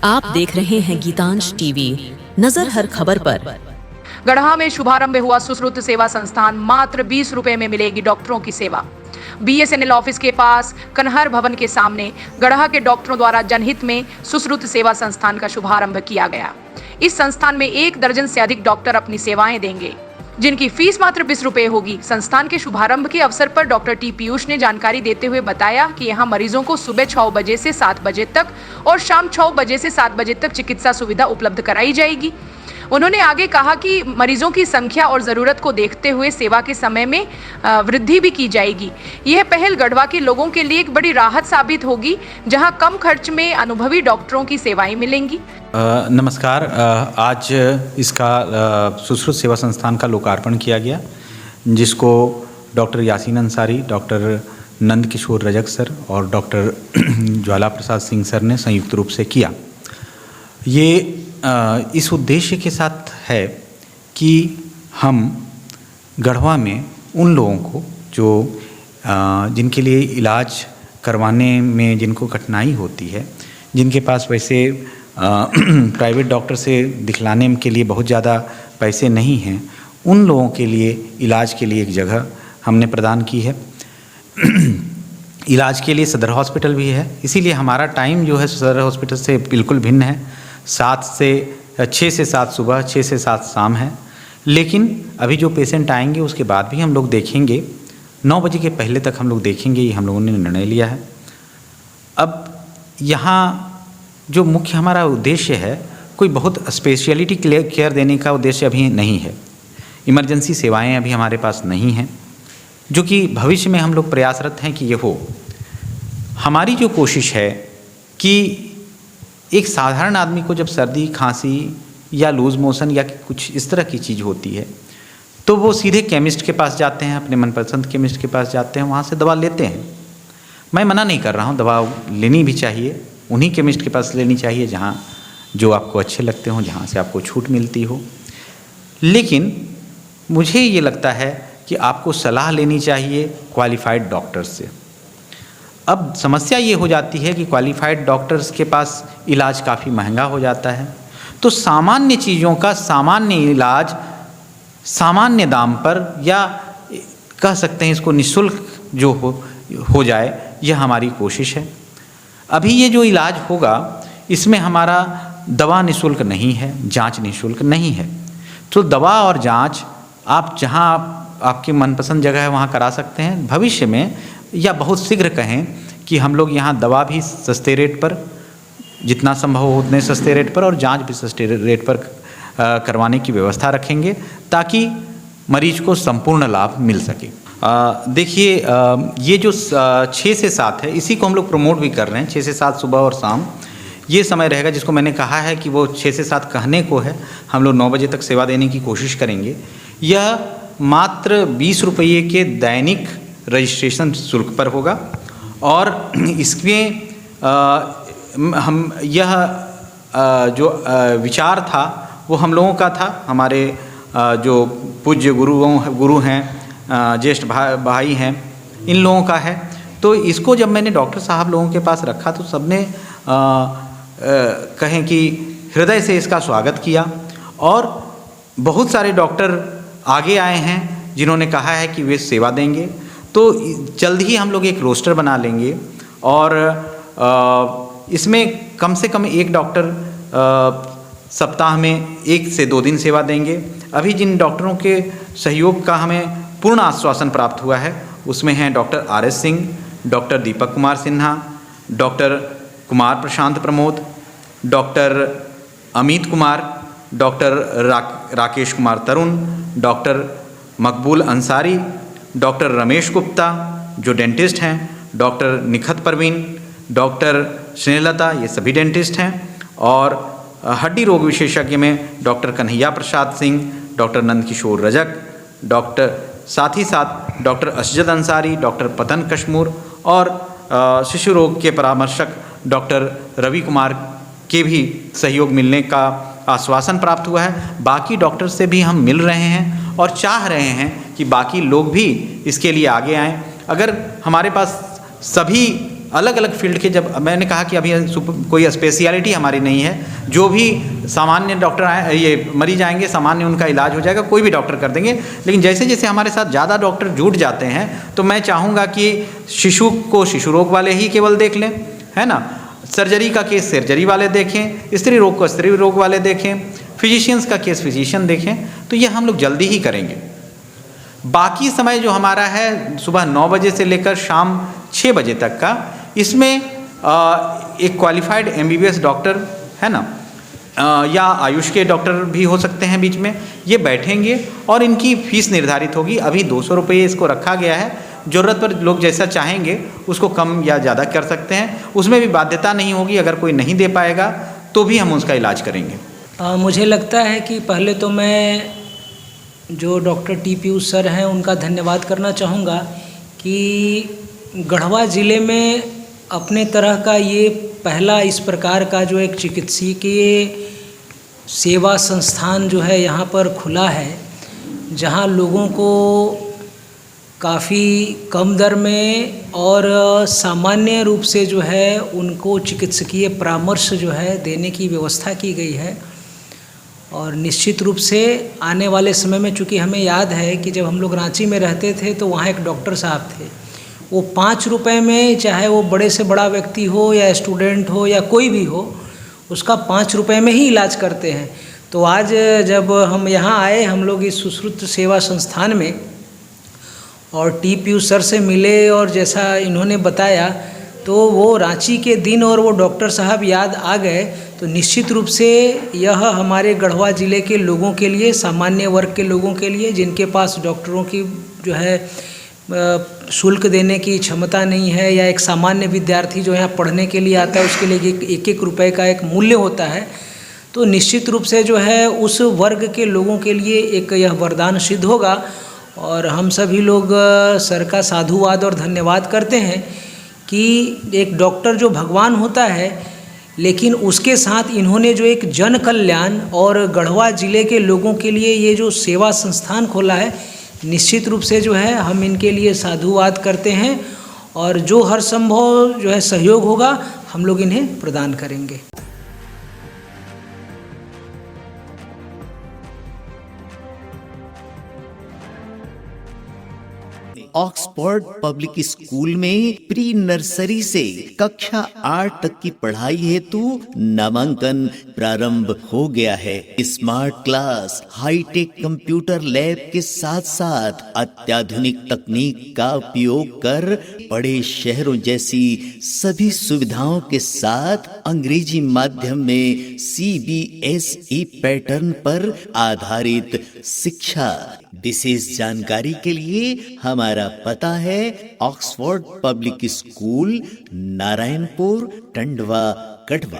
आप देख रहे हैं गीतांश टीवी, नजर हर खबर पर। गढ़ा में शुभारंभ हुआ सुश्रुत सेवा संस्थान। मात्र 20 रुपए में मिलेगी डॉक्टरों की सेवा। बीएसएनएल ऑफिस के पास कन्हर भवन के सामने गढ़ा के डॉक्टरों द्वारा जनहित में सुश्रुत सेवा संस्थान का शुभारंभ किया गया। इस संस्थान में 1 दर्जन से अधिक डॉक्टर अपनी सेवाएं देंगे, जिनकी फीस मात्र 20 रुपए होगी। संस्थान के शुभारंभ के अवसर पर डॉक्टर टी पीयूष ने जानकारी देते हुए बताया कि यहां मरीजों को सुबह 6 बजे से 7 बजे तक और शाम 6 बजे से 7 बजे तक चिकित्सा सुविधा उपलब्ध कराई जाएगी। उन्होंने आगे कहा कि मरीजों की संख्या और जरूरत को देखते हुए सेवा के समय में वृद्धि भी की जाएगी। यह पहल गढ़वा के लोगों के लिए एक बड़ी राहत साबित होगी, जहां कम खर्च में अनुभवी डॉक्टरों की सेवाएं मिलेंगी। नमस्कार। आज इसका सुश्रुत सेवा संस्थान का लोकार्पण किया गया, जिसको doctor Yasin Ansari, doctor Nand Kishore Rajak sir और डॉक्टर ज्वाला प्रसाद सिंह सर ने संयुक्त रूप से किया। ये इस उद्देश्य के साथ है कि हम गढ़वा में उन लोगों को जो जिनके लिए इलाज करवाने में जिनको कठिनाई होती है, जिनके पास वैसे प्राइवेट डॉक्टर से दिखलाने के लिए बहुत ज़्यादा पैसे नहीं हैं, उन लोगों के लिए इलाज के लिए एक जगह हमने प्रदान की है। इलाज के लिए सदर हॉस्पिटल भी है, इसीलिए हमारा टाइम जो है सदर हॉस्पिटल से बिल्कुल भिन्न है। 6 से 7 सुबह, 6 से 7 शाम है। लेकिन अभी जो पेशेंट आएंगे उसके बाद भी हम लोग देखेंगे, 9 बजे के पहले तक हम लोग देखेंगे, ये हम लोगों ने निर्णय लिया है। अब यहाँ जो मुख्य हमारा उद्देश्य है, कोई बहुत स्पेशलिटी केयर देने का उद्देश्य अभी नहीं है। इमरजेंसी सेवाएं अभी हमारे पास नहीं हैं, जो कि भविष्य में हम लोग प्रयासरत हैं कि ये हो। हमारी जो कोशिश है कि एक साधारण आदमी को जब सर्दी, खांसी या लूज़ मोशन या कुछ इस तरह की चीज़ होती है, तो वो सीधे केमिस्ट के पास जाते हैं, अपने मनपसंद केमिस्ट के पास जाते हैं, वहाँ से दवा लेते हैं। मैं मना नहीं कर रहा हूँ, दवा लेनी भी चाहिए, उन्हीं केमिस्ट के पास लेनी चाहिए जहाँ जो आपको अच्छे लगते हों, जहाँ से आपको छूट मिलती हो। लेकिन मुझे ये लगता है कि आपको सलाह लेनी चाहिए क्वालिफाइड डॉक्टर्स से। अब समस्या ये हो जाती है कि क्वालिफाइड डॉक्टर्स के पास इलाज काफ़ी महंगा हो जाता है, तो सामान्य चीज़ों का सामान्य इलाज सामान्य दाम पर, या कह सकते हैं इसको निःशुल्क जो हो जाए, यह हमारी कोशिश है। अभी ये जो इलाज होगा इसमें हमारा दवा निःशुल्क नहीं है, जांच निःशुल्क नहीं है। तो दवा और जांच आप जहां आपकी मनपसंद जगह है वहां करा सकते हैं। भविष्य में या बहुत शीघ्र कहें कि हम लोग यहाँ दवा भी सस्ते रेट पर, जितना संभव हो उतने सस्ते रेट पर, और जांच भी सस्ते रेट पर करवाने की व्यवस्था रखेंगे, ताकि मरीज को संपूर्ण लाभ मिल सके। देखिए, ये जो 6 से 7 है, इसी को हम लोग प्रमोट भी कर रहे हैं। 6 से 7 सुबह और शाम ये समय रहेगा, जिसको मैंने कहा है कि वो 6 से 7 कहने को है, हम लोग 9 बजे तक सेवा देने की कोशिश करेंगे। यह मात्र 20 रुपये के दैनिक रजिस्ट्रेशन शुल्क पर होगा, और इसमें हम यह जो विचार था वो हम लोगों का था, हमारे जो पूज्य गुरु हैं, ज्येष्ठ भाई हैं, इन लोगों का है। तो इसको जब मैंने डॉक्टर साहब लोगों के पास रखा तो सबने कहें कि हृदय से इसका स्वागत किया, और बहुत सारे डॉक्टर आगे आए हैं जिन्होंने कहा है कि वे सेवा देंगे। तो जल्द ही हम लोग एक रोस्टर बना लेंगे, और इसमें कम से कम 1 डॉक्टर सप्ताह में 1 से 2 दिन सेवा देंगे। अभी जिन डॉक्टरों के सहयोग का हमें पूर्ण आश्वासन प्राप्त हुआ है, उसमें हैं doctor RS Singh, doctor Deepak Kumar Sinha, doctor Kumar Prashant Pramod, doctor Amit Kumar, doctor Rakesh Kumar तरुण, डॉक्टर मकबूल अंसारी, डॉक्टर रमेश गुप्ता जो डेंटिस्ट हैं, डॉक्टर निखत परवीन, डॉक्टर स्नेहलता, ये सभी डेंटिस्ट हैं। और हड्डी रोग विशेषज्ञ में डॉक्टर कन्हैया प्रसाद सिंह, डॉक्टर नंद किशोर रजक, साथ ही साथ डॉक्टर असजद अंसारी, डॉक्टर पतन कश्मूर, और शिशु रोग के परामर्शक डॉक्टर रवि कुमार के भी सहयोग मिलने का आश्वासन प्राप्त हुआ है। बाकी डॉक्टर से भी हम मिल रहे हैं और चाह रहे हैं कि बाकी लोग भी इसके लिए आगे आएं। अगर हमारे पास सभी अलग अलग फील्ड के, जब मैंने कहा कि अभी कोई स्पेशलिटी हमारी नहीं है, जो भी सामान्य डॉक्टर आए, ये मरीज आएंगे, सामान्य उनका इलाज हो जाएगा, कोई भी डॉक्टर कर देंगे। लेकिन जैसे जैसे हमारे साथ ज़्यादा डॉक्टर जुड़ जाते हैं तो मैं चाहूँगा कि शिशु को शिशु रोग वाले ही केवल देख लें, है ना, सर्जरी का केस सर्जरी वाले देखें, स्त्री रोग को स्त्री रोग वाले देखें, फिजिशियंस का केस फिजिशियन देखें, तो ये हम लोग जल्दी ही करेंगे। बाकी समय जो हमारा है सुबह 9 बजे से लेकर शाम 6 बजे तक का, इसमें एक क्वालिफाइड MBBS डॉक्टर, है ना, या आयुष के डॉक्टर भी हो सकते हैं बीच में, ये बैठेंगे और इनकी फ़ीस निर्धारित होगी। अभी 200 रुपये इसको रखा गया है, ज़रूरत पर लोग जैसा चाहेंगे उसको कम या ज़्यादा कर सकते हैं, उसमें भी बाध्यता नहीं होगी। अगर कोई नहीं दे पाएगा तो भी हम उसका इलाज करेंगे। मुझे लगता है कि पहले तो मैं जो डॉक्टर TPU सर हैं उनका धन्यवाद करना चाहूँगा कि गढ़वा ज़िले में अपने तरह का ये पहला इस प्रकार का जो एक चिकित्सकीय सेवा संस्थान जो है यहाँ पर खुला है, जहाँ लोगों को काफ़ी कम दर में और सामान्य रूप से जो है उनको चिकित्सकीय परामर्श जो है देने की व्यवस्था की गई है। और निश्चित रूप से आने वाले समय में, चूँकि हमें याद है कि जब हम लोग रांची में रहते थे तो वहाँ एक डॉक्टर साहब थे, वो 5 रुपए में, चाहे वो बड़े से बड़ा व्यक्ति हो या स्टूडेंट हो या कोई भी हो, उसका 5 रुपए में ही इलाज करते हैं। तो आज जब हम यहाँ आए, हम लोग इस सुश्रुत सेवा संस्थान में, और TPU सर से मिले और जैसा इन्होंने बताया तो वो रांची के दिन और वो डॉक्टर साहब याद आ गए। तो निश्चित रूप से यह हमारे गढ़वा ज़िले के लोगों के लिए, सामान्य वर्ग के लोगों के लिए, जिनके पास डॉक्टरों की जो है शुल्क देने की क्षमता नहीं है, या एक सामान्य विद्यार्थी जो यहाँ पढ़ने के लिए आता है उसके लिए 1-1 रुपए का एक मूल्य होता है, तो निश्चित रूप से जो है उस वर्ग के लोगों के लिए एक यह वरदान सिद्ध होगा। और हम सभी लोग सर का साधुवाद और धन्यवाद करते हैं कि एक डॉक्टर जो भगवान होता है, लेकिन उसके साथ इन्होंने जो एक जन कल्याण और गढ़वा ज़िले के लोगों के लिए ये जो सेवा संस्थान खोला है, निश्चित रूप से जो है हम इनके लिए साधुवाद करते हैं, और जो हर संभव जो है सहयोग होगा हम लोग इन्हें प्रदान करेंगे। ऑक्सफोर्ड पब्लिक स्कूल में प्री नर्सरी से कक्षा 8 तक की पढ़ाई हेतु नामांकन प्रारंभ हो गया है। Smart class, hi tech computer lab के साथ साथ अत्याधुनिक तकनीक का उपयोग कर बड़े शहरों जैसी सभी सुविधाओं के साथ अंग्रेजी माध्यम में CBSE पैटर्न पर आधारित शिक्षा। विशेष जानकारी के लिए हमारा पता है Oxford public school, Narayanpur, Tandwa, Garhwa.